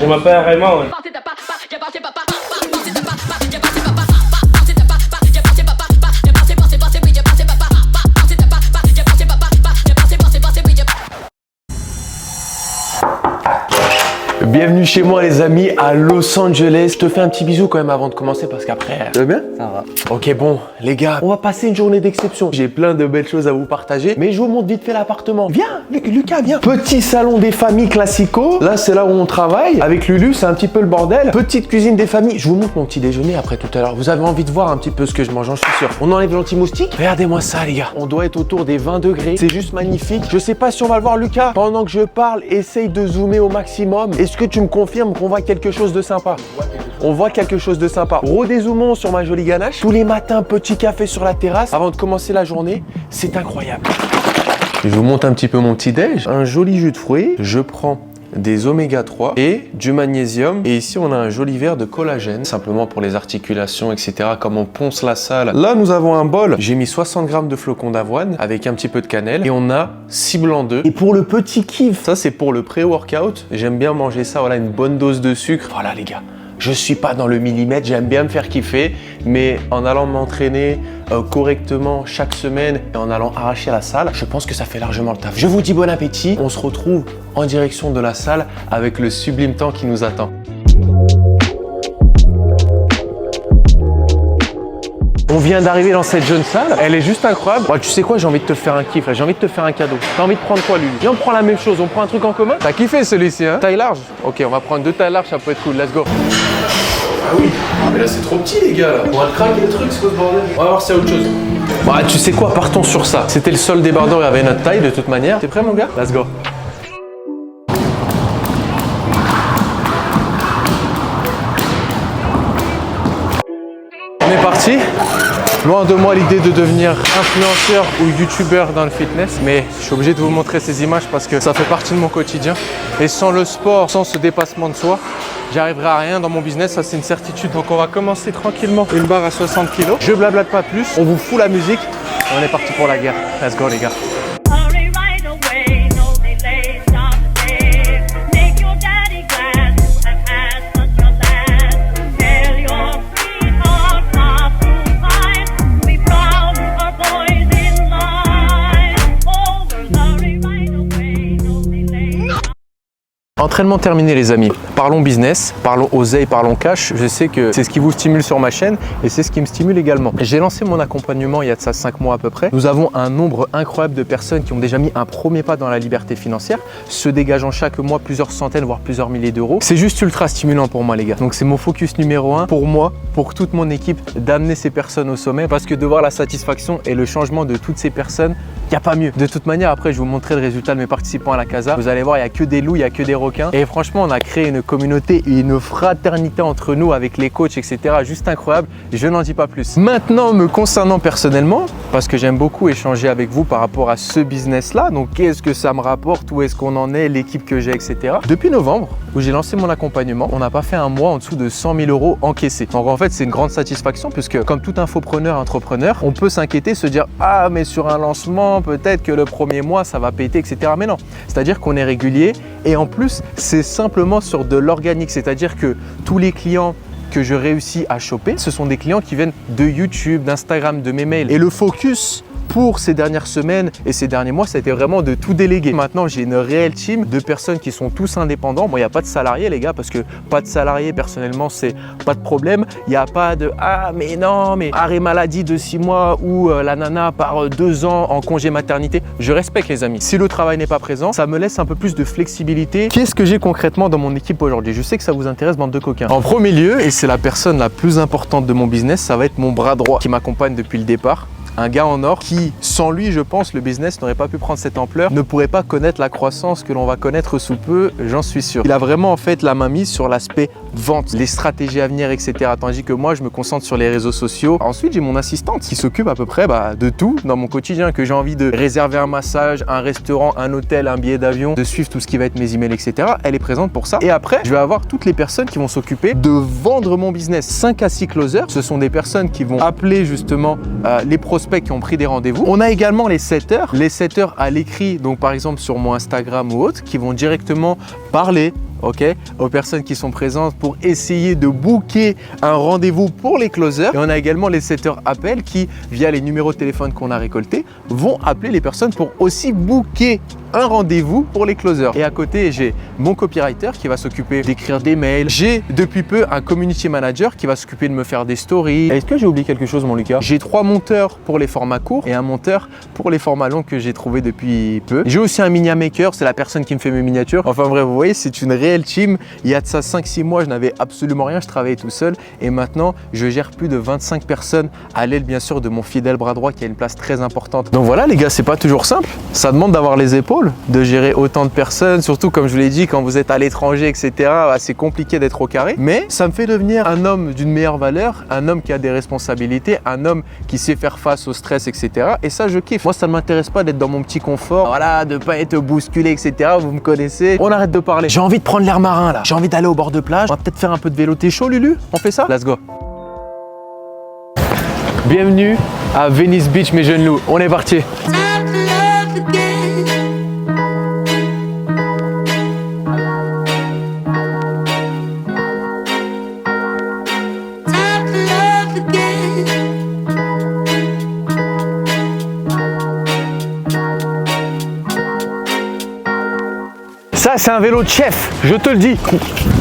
Je m'appelle Raymond. Bienvenue chez moi les amis à Los Angeles. Je te fais un petit bisou quand même avant de commencer parce qu'après... Ça va bien? Ça va. Ok bon les gars, on va passer une journée d'exception. J'ai plein de belles choses à vous partager, mais je vous montre vite fait l'appartement. Viens Lucas, viens. Petit salon des familles classico. Là c'est là où on travaille. Avec Lulu c'est un petit peu le bordel. Petite cuisine des familles. Je vous montre mon petit déjeuner après tout à l'heure. Vous avez envie de voir un petit peu ce que je mange, j'en suis sûr. On enlève l'anti-moustique. Regardez-moi ça les gars. On doit être autour des 20 degrés. C'est juste magnifique. Je sais pas si on va le voir Lucas. Pendant que je parle, essaye de zoomer au maximum. Est-ce que tu me confirmes qu'on voit quelque chose de sympa? On voit quelque chose de sympa. Redézoomons sur ma jolie ganache. Tous les matins, petit café sur la terrasse avant de commencer la journée. C'est incroyable. Je vous montre un petit peu mon petit déj. Un joli jus de fruits. Je prends des oméga 3 et du magnésium. Et ici, on a un joli verre de collagène, simplement pour les articulations, etc. Comme on ponce la salle. Là, nous avons un bol. J'ai mis 60 grammes de flocons d'avoine avec un petit peu de cannelle. Et on a 6 blancs d'œufs. Et pour le petit kiff, ça, c'est pour le pré-workout. J'aime bien manger ça. Voilà, une bonne dose de sucre. Voilà, les gars. Je suis pas dans le millimètre, j'aime bien me faire kiffer, mais en allant m'entraîner correctement chaque semaine et en allant arracher la salle, je pense que ça fait largement le taf. Je vous dis bon appétit, on se retrouve en direction de la salle avec le sublime temps qui nous attend. On vient d'arriver dans cette jeune salle, elle est juste incroyable. Bon, tu sais quoi, j'ai envie de te faire un kiff, j'ai envie de te faire un cadeau. T'as envie de prendre quoi, Lulu? Viens, on prend la même chose, on prend un truc en commun. T'as kiffé celui-ci, hein? Taille large? Ok, on va prendre 2 tailles larges, ça peut être cool, let's go. Ah oui, mais là c'est trop petit les gars, là. On va craquer le truc, c'est quoi ce bordel? On va voir si c'est autre chose. Bah, tu sais quoi, partons sur ça. C'était le seul débardeur, il y avait notre taille de toute manière. T'es prêt mon gars? Let's go. On est parti. Loin de moi l'idée de devenir influenceur ou youtubeur dans le fitness, mais je suis obligé de vous montrer ces images parce que ça fait partie de mon quotidien. Et sans le sport, sans ce dépassement de soi, j'arriverai à rien dans mon business, ça c'est une certitude. Donc on va commencer tranquillement une barre à 60 kg. Je blablate pas plus, on vous fout la musique et on est parti pour la guerre. Let's go les gars. Entraînement terminé les amis, parlons business, parlons oseille, parlons cash. Je sais que c'est ce qui vous stimule sur ma chaîne et c'est ce qui me stimule également. J'ai lancé mon accompagnement il y a de ça 5 mois à peu près. Nous avons un nombre incroyable de personnes qui ont déjà mis un premier pas dans la liberté financière, se dégageant chaque mois plusieurs centaines voire plusieurs milliers d'euros. C'est juste ultra stimulant pour moi les gars. Donc c'est mon focus numéro 1 pour moi, pour toute mon équipe, d'amener ces personnes au sommet parce que de voir la satisfaction et le changement de toutes ces personnes, il n'y a pas mieux. De toute manière, après, je vous montrerai le résultat de mes participants à la casa. Vous allez voir, il n'y a que des loups, il n'y a que des requins. Et franchement, on a créé une communauté et une fraternité entre nous avec les coachs, etc. Juste incroyable. Je n'en dis pas plus. Maintenant, me concernant personnellement, parce que j'aime beaucoup échanger avec vous par rapport à ce business-là. Donc, qu'est-ce que ça me rapporte? Où est-ce qu'on en est? L'équipe que j'ai, etc. Depuis novembre, où j'ai lancé mon accompagnement, on n'a pas fait un mois en dessous de 100 000 euros encaissés. Donc, en fait, c'est une grande satisfaction puisque, comme tout infopreneur, entrepreneur, on peut s'inquiéter, se dire « Ah, mais sur un lancement, peut-être que le premier mois ça va péter, etc. » Mais non, c'est-à-dire qu'on est régulier et en plus c'est simplement sur de l'organique, c'est-à-dire que tous les clients que je réussis à choper, ce sont des clients qui viennent de YouTube, d'Instagram, de mes mails. Et le focus pour ces dernières semaines et ces derniers mois, ça a été vraiment de tout déléguer. Maintenant, j'ai une réelle team de personnes qui sont tous indépendants. Bon, il n'y a pas de salariés, les gars, parce que pas de salariés, personnellement, c'est pas de problème. Il n'y a pas de « Ah, mais non, mais arrêt maladie de 6 mois ou la nana part 2 ans en congé maternité. » Je respecte, les amis. Si le travail n'est pas présent, ça me laisse un peu plus de flexibilité. Qu'est-ce que j'ai concrètement dans mon équipe aujourd'hui? Je sais que ça vous intéresse, bande de coquins. En premier lieu, et c'est la personne la plus importante de mon business, ça va être mon bras droit qui m'accompagne depuis le départ. Un gars en or qui, sans lui, je pense, le business n'aurait pas pu prendre cette ampleur, ne pourrait pas connaître la croissance que l'on va connaître sous peu, j'en suis sûr. Il a vraiment en fait la main mise sur l'aspect vente, les stratégies à venir, etc. Tandis que moi, je me concentre sur les réseaux sociaux. Ensuite, j'ai mon assistante qui s'occupe à peu près de tout dans mon quotidien, que j'ai envie de réserver un massage, un restaurant, un hôtel, un billet d'avion, de suivre tout ce qui va être mes emails, etc. Elle est présente pour ça. Et après, je vais avoir toutes les personnes qui vont s'occuper de vendre mon business. 5 à 6 closers, ce sont des personnes qui vont appeler justement les prospects qui ont pris des rendez-vous. On a également les setters à l'écrit, donc par exemple sur mon Instagram ou autre, qui vont directement parler ok, aux personnes qui sont présentes pour essayer de booker un rendez-vous pour les closers. Et on a également les setters appels qui, via les numéros de téléphone qu'on a récoltés, vont appeler les personnes pour aussi booker un rendez-vous pour les closers. Et à côté, j'ai mon copywriter qui va s'occuper d'écrire des mails. J'ai depuis peu un community manager qui va s'occuper de me faire des stories. Est-ce que j'ai oublié quelque chose, mon Lucas? J'ai 3 monteurs pour les formats courts et un monteur pour les formats longs que j'ai trouvé depuis peu. J'ai aussi un mini maker, c'est la personne qui me fait mes miniatures. Enfin bref, vous voyez, c'est une réelle team. Il y a de ça 5-6 mois, je n'avais absolument rien, je travaillais tout seul. Et maintenant, je gère plus de 25 personnes à l'aide bien sûr de mon fidèle bras droit qui a une place très importante. Donc voilà les gars, c'est pas toujours simple. Ça demande d'avoir les épaules, de gérer autant de personnes, surtout comme je vous l'ai dit, quand vous êtes à l'étranger, etc. C'est compliqué d'être au carré, mais ça me fait devenir un homme d'une meilleure valeur, un homme qui a des responsabilités, un homme qui sait faire face au stress, etc. Et ça, je kiffe. Moi, ça ne m'intéresse pas d'être dans mon petit confort, voilà, de pas être bousculé, etc. Vous me connaissez. On arrête de parler. J'ai envie de prendre l'air marin là. J'ai envie d'aller au bord de plage. On va peut-être faire un peu de vélo. T'es chaud, Lulu? On fait ça? Let's go. Bienvenue à Venice Beach, mes jeunes loups. On est parti. Ça, c'est un vélo de chef, je te le dis.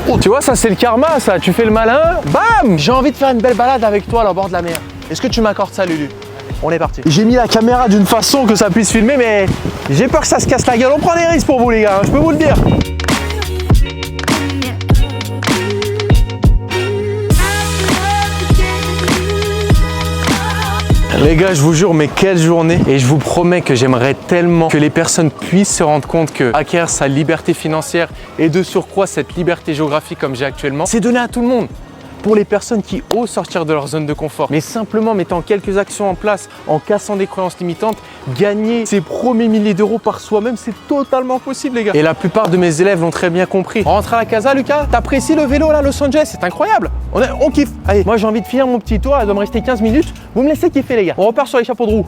Oh, tu vois, ça, c'est le karma, ça. Tu fais le malin, bam! J'ai envie de faire une belle balade avec toi là, au bord de la mer. Est-ce que tu m'accordes ça, Lulu? On est parti. J'ai mis la caméra d'une façon que ça puisse filmer, mais j'ai peur que ça se casse la gueule. On prend des risques pour vous, les gars, je peux vous le dire. Les gars, je vous jure, mais quelle journée! Et je vous promets que j'aimerais tellement que les personnes puissent se rendre compte que acquérir sa liberté financière et de surcroît cette liberté géographique comme j'ai actuellement, c'est donné à tout le monde. Pour les personnes qui osent sortir de leur zone de confort, mais simplement mettant quelques actions en place, en cassant des croyances limitantes, gagner ses premiers milliers d'euros par soi-même, c'est totalement possible, les gars. Et la plupart de mes élèves l'ont très bien compris. On rentre à la casa, Lucas? T'apprécies le vélo là, Los Angeles? C'est incroyable. On kiffe. Allez, moi j'ai envie de finir mon petit tour, il doit me rester 15 minutes. Vous me laissez kiffer, les gars. On repart sur les chapeaux de roue.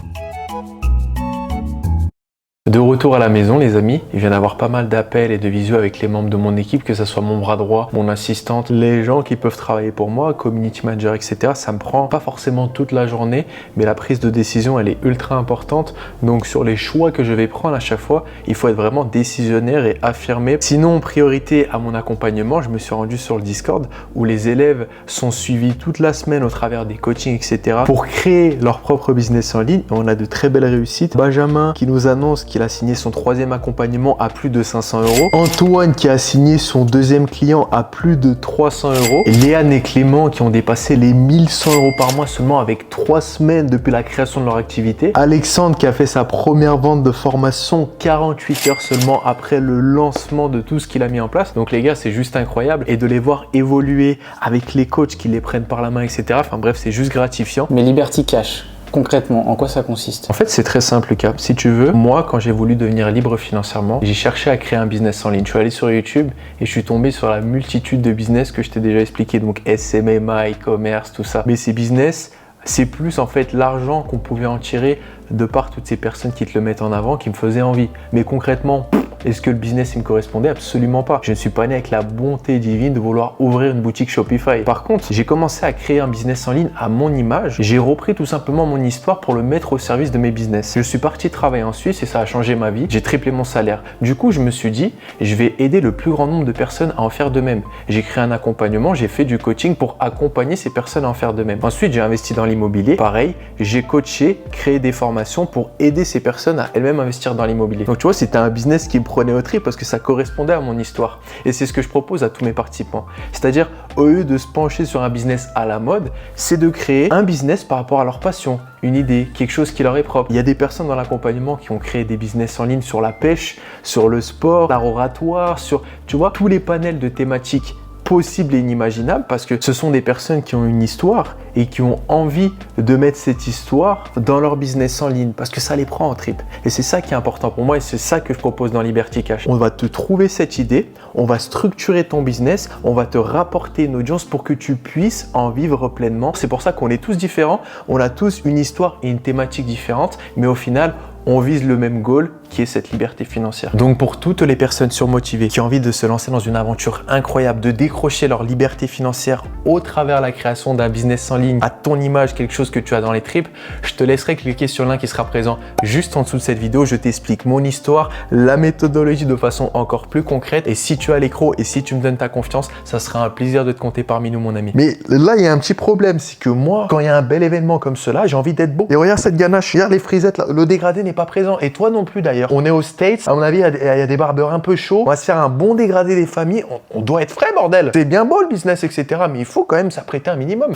De retour à la maison, les amis, je viens d'avoir pas mal d'appels et de visio avec les membres de mon équipe, que ce soit mon bras droit, mon assistante, les gens qui peuvent travailler pour moi, community manager, etc. Ça me prend pas forcément toute la journée, mais la prise de décision, elle est ultra importante. Donc sur les choix que je vais prendre à chaque fois, il faut être vraiment décisionnaire et affirmé. Sinon, en priorité à mon accompagnement, je me suis rendu sur le Discord où les élèves sont suivis toute la semaine au travers des coachings, etc. pour créer leur propre business en ligne. On a de très belles réussites. Benjamin qui nous annonce qu'il a signé son 3e accompagnement à plus de 500 €. Antoine qui a signé son 2e client à plus de 300 €. Et Léane et Clément qui ont dépassé les 1100 € par mois seulement avec 3 semaines depuis la création de leur activité. Alexandre qui a fait sa première vente de formation 48 heures seulement après le lancement de tout ce qu'il a mis en place. Donc les gars, c'est juste incroyable. Et de les voir évoluer avec les coachs qui les prennent par la main, etc. Enfin bref, c'est juste gratifiant. Mais Liberty Cash, concrètement, en quoi ça consiste? En fait, c'est très simple, Lucas. Si tu veux, moi, quand j'ai voulu devenir libre financièrement, j'ai cherché à créer un business en ligne. Je suis allé sur YouTube et je suis tombé sur la multitude de business que je t'ai déjà expliqué. Donc, SMMA, e-commerce, tout ça. Mais ces business, c'est plus en fait l'argent qu'on pouvait en tirer de par toutes ces personnes qui te le mettent en avant, qui me faisaient envie. Mais concrètement, est-ce que le business il me correspondait? Absolument pas. Je ne suis pas né avec la bonté divine de vouloir ouvrir une boutique Shopify. Par contre, j'ai commencé à créer un business en ligne à mon image. J'ai repris tout simplement mon histoire pour le mettre au service de mes business. Je suis parti travailler en Suisse et ça a changé ma vie. J'ai triplé mon salaire. Du coup, je me suis dit, je vais aider le plus grand nombre de personnes à en faire de même. J'ai créé un accompagnement, j'ai fait du coaching pour accompagner ces personnes à en faire de même. Ensuite, j'ai investi dans l'immobilier. Pareil, j'ai coaché, créé des formations pour aider ces personnes à elles-mêmes investir dans l'immobilier. Donc tu vois, c'était un business qui me prenait au trip parce que ça correspondait à mon histoire. Et c'est ce que je propose à tous mes participants. C'est-à-dire, au lieu de se pencher sur un business à la mode, c'est de créer un business par rapport à leur passion, une idée, quelque chose qui leur est propre. Il y a des personnes dans l'accompagnement qui ont créé des business en ligne sur la pêche, sur le sport, l'art oratoire, sur, tu vois, tous les panels de thématiques possible et inimaginable parce que ce sont des personnes qui ont une histoire et qui ont envie de mettre cette histoire dans leur business en ligne parce que ça les prend en trip. Et c'est ça qui est important pour moi et c'est ça que je propose dans Liberty Cash. On va te trouver cette idée, on va structurer ton business, on va te rapporter une audience pour que tu puisses en vivre pleinement. C'est pour ça qu'on est tous différents, on a tous une histoire et une thématique différente, mais au final, on vise le même goal qui est cette liberté financière. Donc pour toutes les personnes surmotivées qui ont envie de se lancer dans une aventure incroyable, de décrocher leur liberté financière au travers de la création d'un business en ligne à ton image, quelque chose que tu as dans les tripes, je te laisserai cliquer sur le lien qui sera présent juste en dessous de cette vidéo. Je t'explique mon histoire, la méthodologie de façon encore plus concrète, et si tu as l'écro et si tu me donnes ta confiance, ça sera un plaisir de te compter parmi nous, mon ami. Mais là, il y a un petit problème, c'est que moi, quand il y a un bel événement comme cela, j'ai envie d'être beau. Et regarde cette ganache, regarde les frisettes là, le dégradé n'est pas présent, et toi non plus d'ailleurs. On est aux States, à mon avis, il y a des barbeurs un peu chauds, on va se faire un bon dégradé des familles, on doit être frais, bordel. C'est bien beau le business, etc., mais il faut quand même s'apprêter un minimum.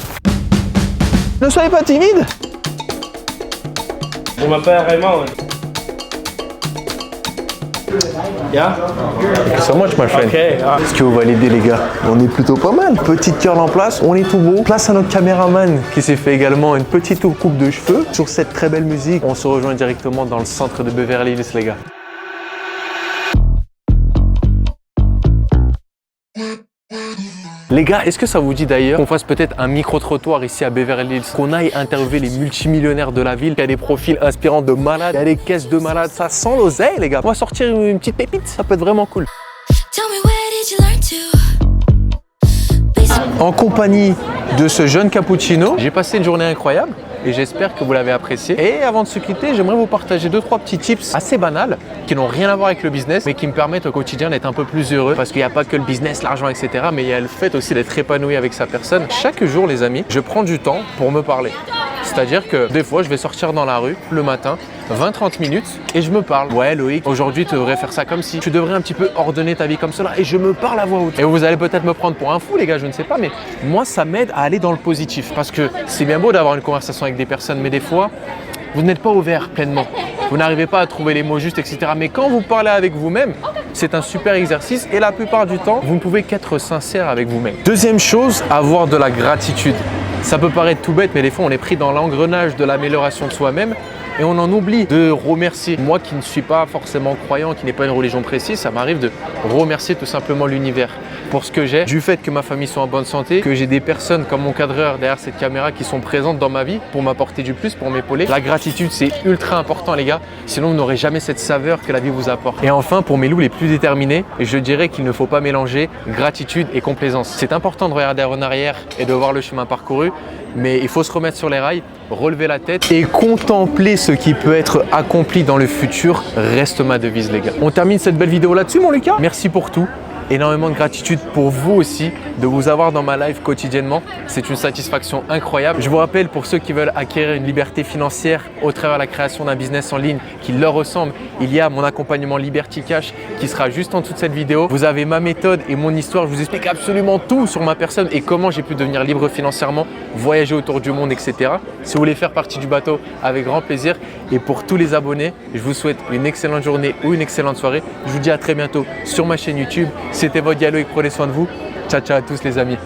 Ne soyez pas timide. On m'appelle Raymond. Yeah? So much, my friend. Okay. Est-ce que vous validez, les gars? On est plutôt pas mal. Petite curl en place, on est tout beau. Place à notre caméraman qui s'est fait également une petite coupe de cheveux. Sur cette très belle musique, on se rejoint directement dans le centre de Beverly Hills, les gars. Les gars, est-ce que ça vous dit d'ailleurs qu'on fasse peut-être un micro-trottoir ici à Beverly Hills, qu'on aille interviewer les multimillionnaires de la ville, qui a des profils inspirants de malades, il y a des caisses de malades, ça sent l'oseille, les gars. On va sortir une petite pépite, ça peut être vraiment cool. En compagnie de ce jeune cappuccino, j'ai passé une journée incroyable et j'espère que vous l'avez apprécié. Et avant de se quitter, j'aimerais vous partager 2-3 petits tips assez banals qui n'ont rien à voir avec le business, mais qui me permettent au quotidien d'être un peu plus heureux, parce qu'il n'y a pas que le business, l'argent, etc., mais il y a le fait aussi d'être épanoui avec sa personne. Chaque jour, les amis, je prends du temps pour me parler. C'est-à-dire que des fois, je vais sortir dans la rue le matin, 20-30 minutes, et je me parle. Ouais, Loïc, aujourd'hui, tu devrais faire ça comme si. Tu devrais un petit peu ordonner ta vie comme cela. Et je me parle à voix haute. Et vous allez peut-être me prendre pour un fou, les gars, je ne sais pas, mais moi, ça m'aide à aller dans le positif. Parce que c'est bien beau d'avoir une conversation avec des personnes, mais des fois, vous n'êtes pas ouvert pleinement. Vous n'arrivez pas à trouver les mots justes, etc. Mais quand vous parlez avec vous-même, c'est un super exercice et la plupart du temps, vous ne pouvez qu'être sincère avec vous-même. Deuxième chose, avoir de la gratitude. Ça peut paraître tout bête, mais des fois, on est pris dans l'engrenage de l'amélioration de soi-même et on en oublie de remercier. Moi qui ne suis pas forcément croyant, qui n'ai pas une religion précise, ça m'arrive de remercier tout simplement l'univers pour ce que j'ai, du fait que ma famille soit en bonne santé, que j'ai des personnes comme mon cadreur derrière cette caméra qui sont présentes dans ma vie pour m'apporter du plus, pour m'épauler. La gratitude, c'est ultra important, les gars, sinon vous n'aurez jamais cette saveur que la vie vous apporte. Et enfin, pour mes loups les plus déterminés, je dirais qu'il ne faut pas mélanger gratitude et complaisance. C'est important de regarder en arrière et de voir le chemin parcouru, mais il faut se remettre sur les rails, relever la tête et contempler ce qui peut être accompli dans le futur reste ma devise, les gars. On termine cette belle vidéo là-dessus, mon Lucas. Merci pour tout. Énormément de gratitude pour vous aussi de vous avoir dans ma live quotidiennement. C'est une satisfaction incroyable. Je vous rappelle, pour ceux qui veulent acquérir une liberté financière au travers de la création d'un business en ligne qui leur ressemble, il y a mon accompagnement Liberty Cash qui sera juste en dessous de cette vidéo. Vous avez ma méthode et mon histoire. Je vous explique absolument tout sur ma personne et comment j'ai pu devenir libre financièrement, voyager autour du monde, etc. Si vous voulez faire partie du bateau, avec grand plaisir. Et pour tous les abonnés, je vous souhaite une excellente journée ou une excellente soirée. Je vous dis à très bientôt sur ma chaîne YouTube. C'était votre Loïc, prenez soin de vous. Ciao, ciao à tous les amis.